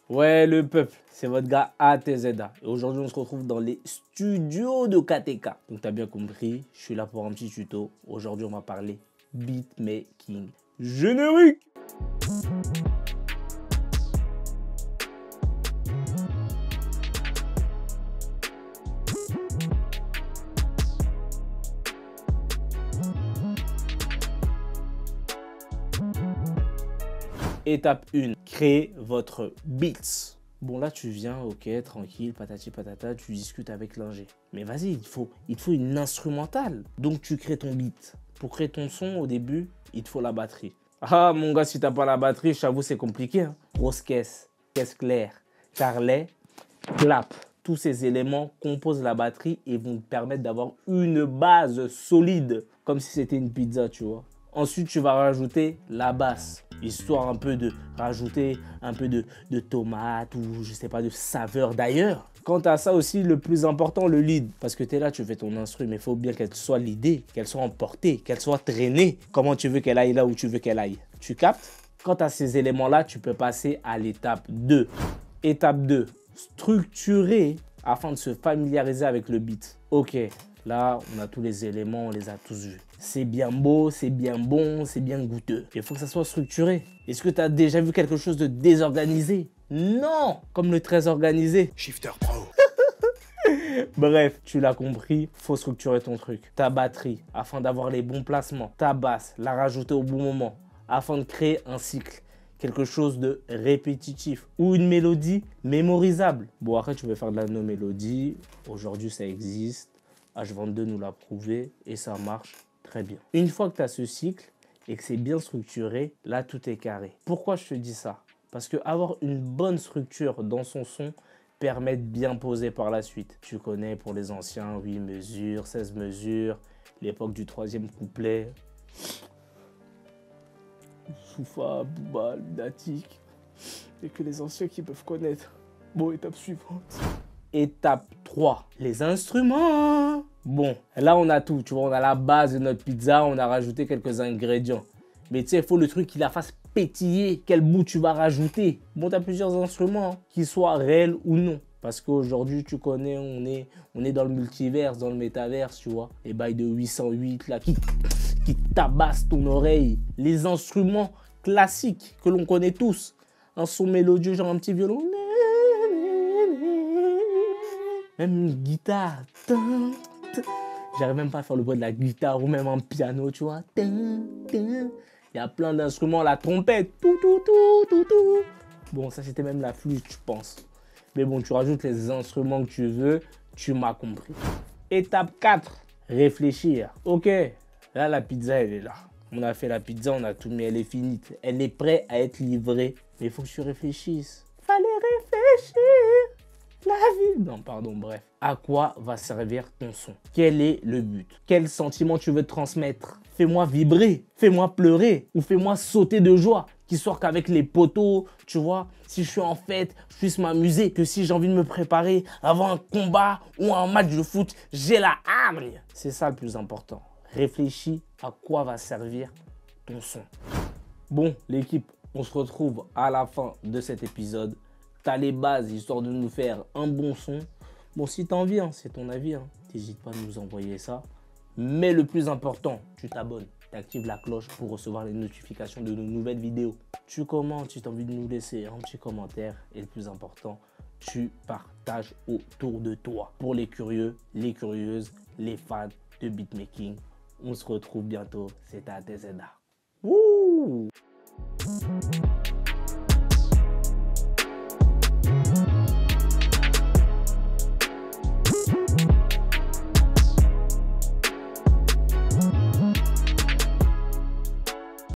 Ouais, le peuple, c'est votre gars ATZA. Et aujourd'hui, on se retrouve dans les studios de KTK. Donc, tu as bien compris, je suis là pour un petit tuto. Aujourd'hui, on va parler beatmaking générique. Étape 1, créez votre beats. Bon là tu viens, ok, tranquille, patati patata, tu discutes avec l'ingé. Mais vas-y, il te faut une instrumentale. Donc tu crées ton beat. Pour créer ton son, au début, il te faut la batterie. Ah mon gars, si t'as pas la batterie, j'avoue c'est compliqué. Hein. Grosse caisse, caisse claire, charlet, clap. Tous ces éléments composent la batterie et vont te permettre d'avoir une base solide. Comme si c'était une pizza, tu vois. Ensuite, tu vas rajouter la basse, histoire un peu de rajouter un peu de tomate ou je sais pas, de saveur d'ailleurs. Quant à ça aussi, le plus important, le lead. Parce que tu es là, tu fais ton instru, mais il faut bien qu'elle soit leadée, qu'elle soit emportée, qu'elle soit traînée. Comment tu veux qu'elle aille là où tu veux qu'elle aille? Tu captes? Quant à ces éléments-là, tu peux passer à l'étape 2. Étape 2, structurer afin de se familiariser avec le beat. Ok, là, on a tous les éléments, on les a tous vus. C'est bien beau, c'est bien bon, c'est bien goûteux. Il faut que ça soit structuré. Est-ce que tu as déjà vu quelque chose de désorganisé? Non, comme le très organisé. Shifter Pro. Bref, tu l'as compris, faut structurer ton truc. Ta batterie, afin d'avoir les bons placements. Ta basse, la rajouter au bon moment, afin de créer un cycle. Quelque chose de répétitif ou une mélodie mémorisable. Bon, après, tu veux faire de la no-mélodie. Aujourd'hui, ça existe. H22 nous l'a prouvé et ça marche très bien. Une fois que tu as ce cycle et que c'est bien structuré, là, tout est carré. Pourquoi je te dis ça? Parce que avoir une bonne structure dans son son permet de bien poser par la suite. Tu connais pour les anciens, 8 mesures, 16 mesures, l'époque du 3e couplet. Soufa, Booba, Lunatic, et que les anciens qui peuvent connaître. Bon, étape suivante. Étape 3, les instruments. Bon, là on a tout, tu vois, on a la base de notre pizza, on a rajouté quelques ingrédients. Mais tu sais, il faut le truc qui la fasse pétiller, quel bout tu vas rajouter. Bon, tu as plusieurs instruments, hein, qu'ils soient réels ou non. Parce qu'aujourd'hui, tu connais, on est dans le multiverse, dans le métaverse, tu vois. Les bails de 808, là, qui tabassent ton oreille. Les instruments classiques que l'on connaît tous. Un son mélodieux, genre un petit violon. Même une guitare. J'arrive même pas à faire le bruit de la guitare ou même un piano, tu vois. Il y a plein d'instruments, la trompette. Bon, ça c'était même la flûte, je pense. Mais bon, tu rajoutes les instruments que tu veux, tu m'as compris. Étape 4, réfléchir. Ok, là la pizza elle est là. On a fait la pizza, on a tout mis, elle est finie. Elle est prête à être livrée. Mais il faut que tu réfléchisses. Fallait réfléchir. La vie. Non, pardon, bref. À quoi va servir ton son? Quel est le but? Quel sentiment tu veux transmettre? Fais-moi vibrer, fais-moi pleurer ou fais-moi sauter de joie. Qui sort qu'avec les poteaux, tu vois, si je suis en fête, je puisse m'amuser. Que si j'ai envie de me préparer avant un combat ou un match de foot, j'ai la hargne. C'est ça le plus important. Réfléchis à quoi va servir ton son. Bon, l'équipe, on se retrouve à la fin de cet épisode. T'as les bases histoire de nous faire un bon son. Bon, si t'as envie, hein, c'est ton avis. Hein. N'hésite pas à nous envoyer ça. Mais le plus important, tu t'abonnes. Tu actives la cloche pour recevoir les notifications de nos nouvelles vidéos. Tu commentes si tu as envie de nous laisser un petit commentaire. Et le plus important, tu partages autour de toi. Pour les curieux, les curieuses, les fans de beatmaking. On se retrouve bientôt. C'était ATZA. Wouh!